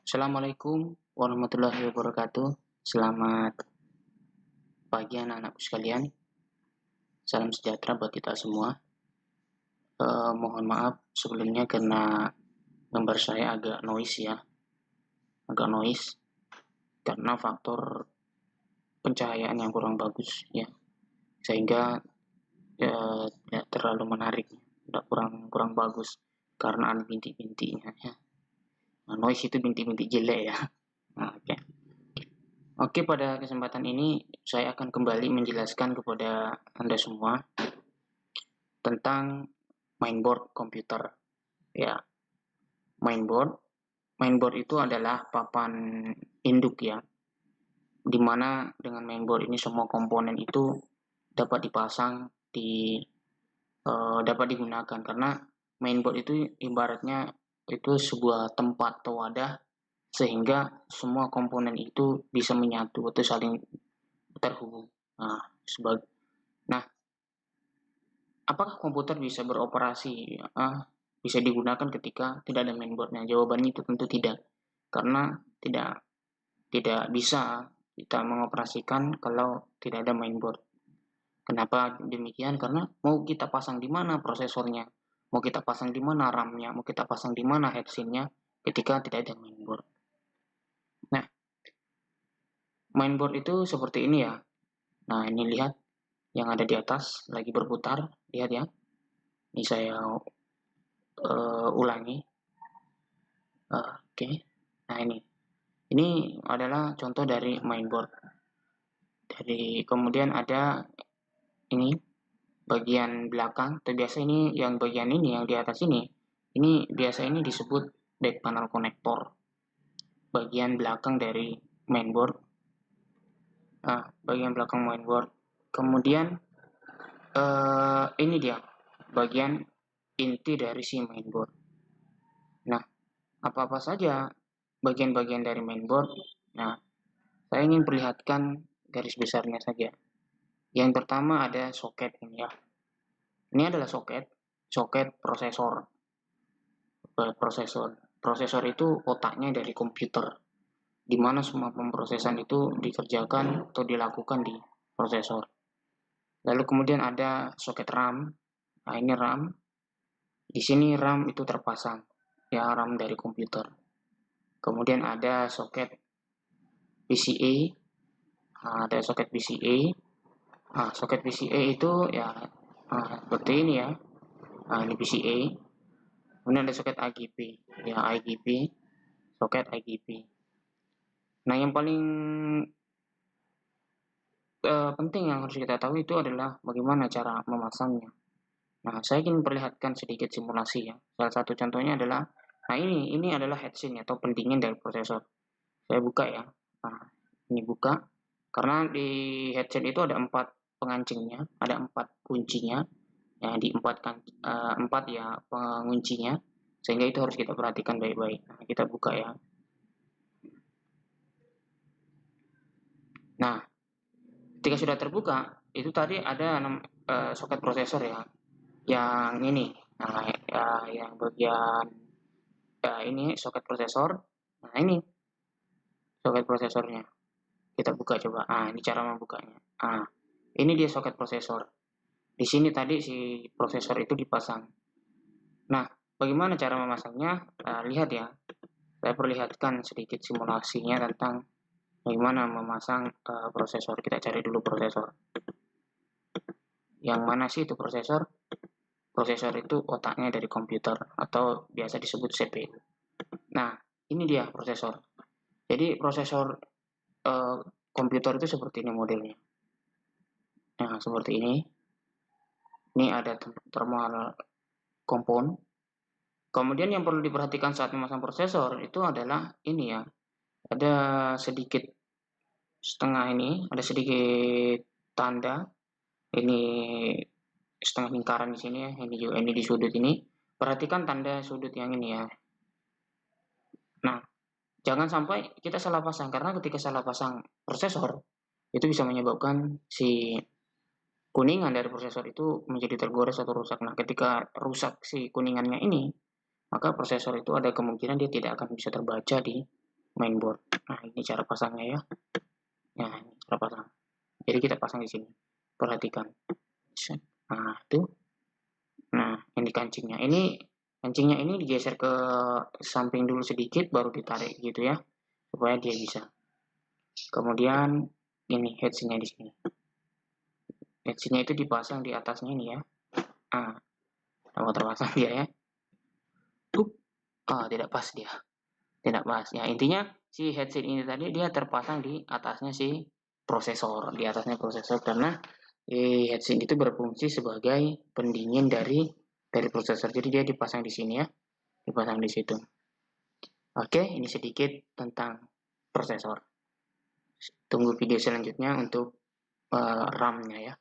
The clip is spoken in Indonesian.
Assalamualaikum warahmatullahi wabarakatuh. Selamat pagi anak-anakku sekalian. Salam sejahtera buat kita semua. Mohon maaf sebelumnya karena gambar saya agak noise ya, karena faktor pencahayaan yang kurang bagus ya, sehingga tidak terlalu menarik, tidak kurang bagus karena ada bintik-bintiknya ya. Nah, noise itu bintik-bintik jelek ya. Nah, oke. Oke, pada kesempatan ini saya akan kembali menjelaskan kepada Anda semua tentang mainboard komputer. Ya, mainboard. Mainboard itu adalah papan induk ya, dimana dengan mainboard ini semua komponen itu dapat dipasang dapat digunakan karena mainboard itu ibaratnya itu sebuah tempat atau wadah sehingga semua komponen itu bisa menyatu atau saling terhubung. Nah, apakah komputer bisa beroperasi, bisa digunakan ketika tidak ada mainboardnya? Jawabannya itu tentu tidak, karena tidak bisa kita mengoperasikan kalau tidak ada mainboard. Kenapa demikian? Karena mau kita pasang di mana prosesornya, mau kita pasang di mana RAM-nya, mau kita pasang di mana headsinnya ketika tidak ada mainboard. Nah, mainboard itu seperti ini ya. Nah, ini lihat yang ada di atas lagi berputar, lihat ya. Ini saya ulangi. Oke. Nah, ini adalah contoh dari mainboard. Kemudian ada ini bagian belakang, atau biasa ini yang bagian ini yang di atas ini biasa ini disebut back panel connector, bagian belakang dari mainboard. Nah, bagian belakang mainboard. Kemudian ini dia bagian inti dari si mainboard. Nah, apa-apa saja bagian-bagian dari mainboard. Nah, saya ingin perlihatkan garis besarnya saja. Yang pertama ada soket ini ya. Ini adalah soket prosesor. Prosesor itu otaknya dari komputer, di mana semua pemrosesan itu dikerjakan atau dilakukan di prosesor. Lalu kemudian ada soket RAM. Nah, ini RAM. Di sini RAM itu terpasang, ya RAM dari komputer. Kemudian ada soket PCA. Nah, ada soket PCA. Nah, soket PCA itu ya seperti ini ya. Nah, ini PCA. Kemudian ada soket IGP. Ya, IGP. Soket IGP. Nah, yang paling penting yang harus kita tahu itu adalah bagaimana cara memasangnya. Nah, saya ingin perlihatkan sedikit simulasi ya. Salah satu contohnya adalah, nah ini adalah headsin atau pendingin dari prosesor. Saya buka ya. Nah, ini buka. Karena di headset itu ada 4 pengancingnya, ada 4 kuncinya. Ya, di 4 ya penguncinya. Sehingga itu harus kita perhatikan baik-baik. Nah, kita buka ya. Nah, ketika sudah terbuka, itu tadi ada soket prosesor ya. Yang ini, nah ya, yang bagian ini soket prosesor. Nah, ini soket prosesornya. Kita buka coba. Ini cara membukanya. Ini dia soket prosesor. Di sini tadi si prosesor itu dipasang. Nah, bagaimana cara memasangnya? Lihat ya. Saya perlihatkan sedikit simulasinya tentang bagaimana memasang prosesor. Kita cari dulu prosesor. Yang mana sih itu prosesor? Prosesor itu otaknya dari komputer atau biasa disebut CPU. Nah, ini dia prosesor. Jadi prosesor komputer itu seperti ini modelnya. Nah, seperti ini. Ini ada thermal compound. Kemudian yang perlu diperhatikan saat memasang prosesor itu adalah ini ya. Ada sedikit setengah ini, ada sedikit tanda. Ini setengah lingkaran di sini ya. Ini di sudut ini. Perhatikan tanda sudut yang ini ya. Nah, jangan sampai kita salah pasang karena ketika salah pasang prosesor itu bisa menyebabkan si kuningan dari prosesor itu menjadi tergores atau rusak. Nah, ketika rusak si kuningannya ini, maka prosesor itu ada kemungkinan dia tidak akan bisa terbaca di mainboard. Nah, ini cara pasangnya ya. Nah, ini cara pasang. Jadi kita pasang di sini. Perhatikan. Nah, itu. Nah, ini kancingnya. Kancingnya ini digeser ke samping dulu sedikit, baru ditarik gitu ya, supaya dia bisa. Kemudian ini headsnya di sini. Headsnya itu dipasang di atasnya ini ya. Ah, mau terpasang dia ya. Tidak pas dia. Tidak pas. Ya, intinya si headset ini tadi dia terpasang di atasnya si prosesor, di atasnya prosesor, karena headset itu berfungsi sebagai pendingin dari prosesor. Jadi dia dipasang di sini ya, dipasang di situ. Oke, ini sedikit tentang prosesor. Tunggu video selanjutnya untuk RAM-nya ya.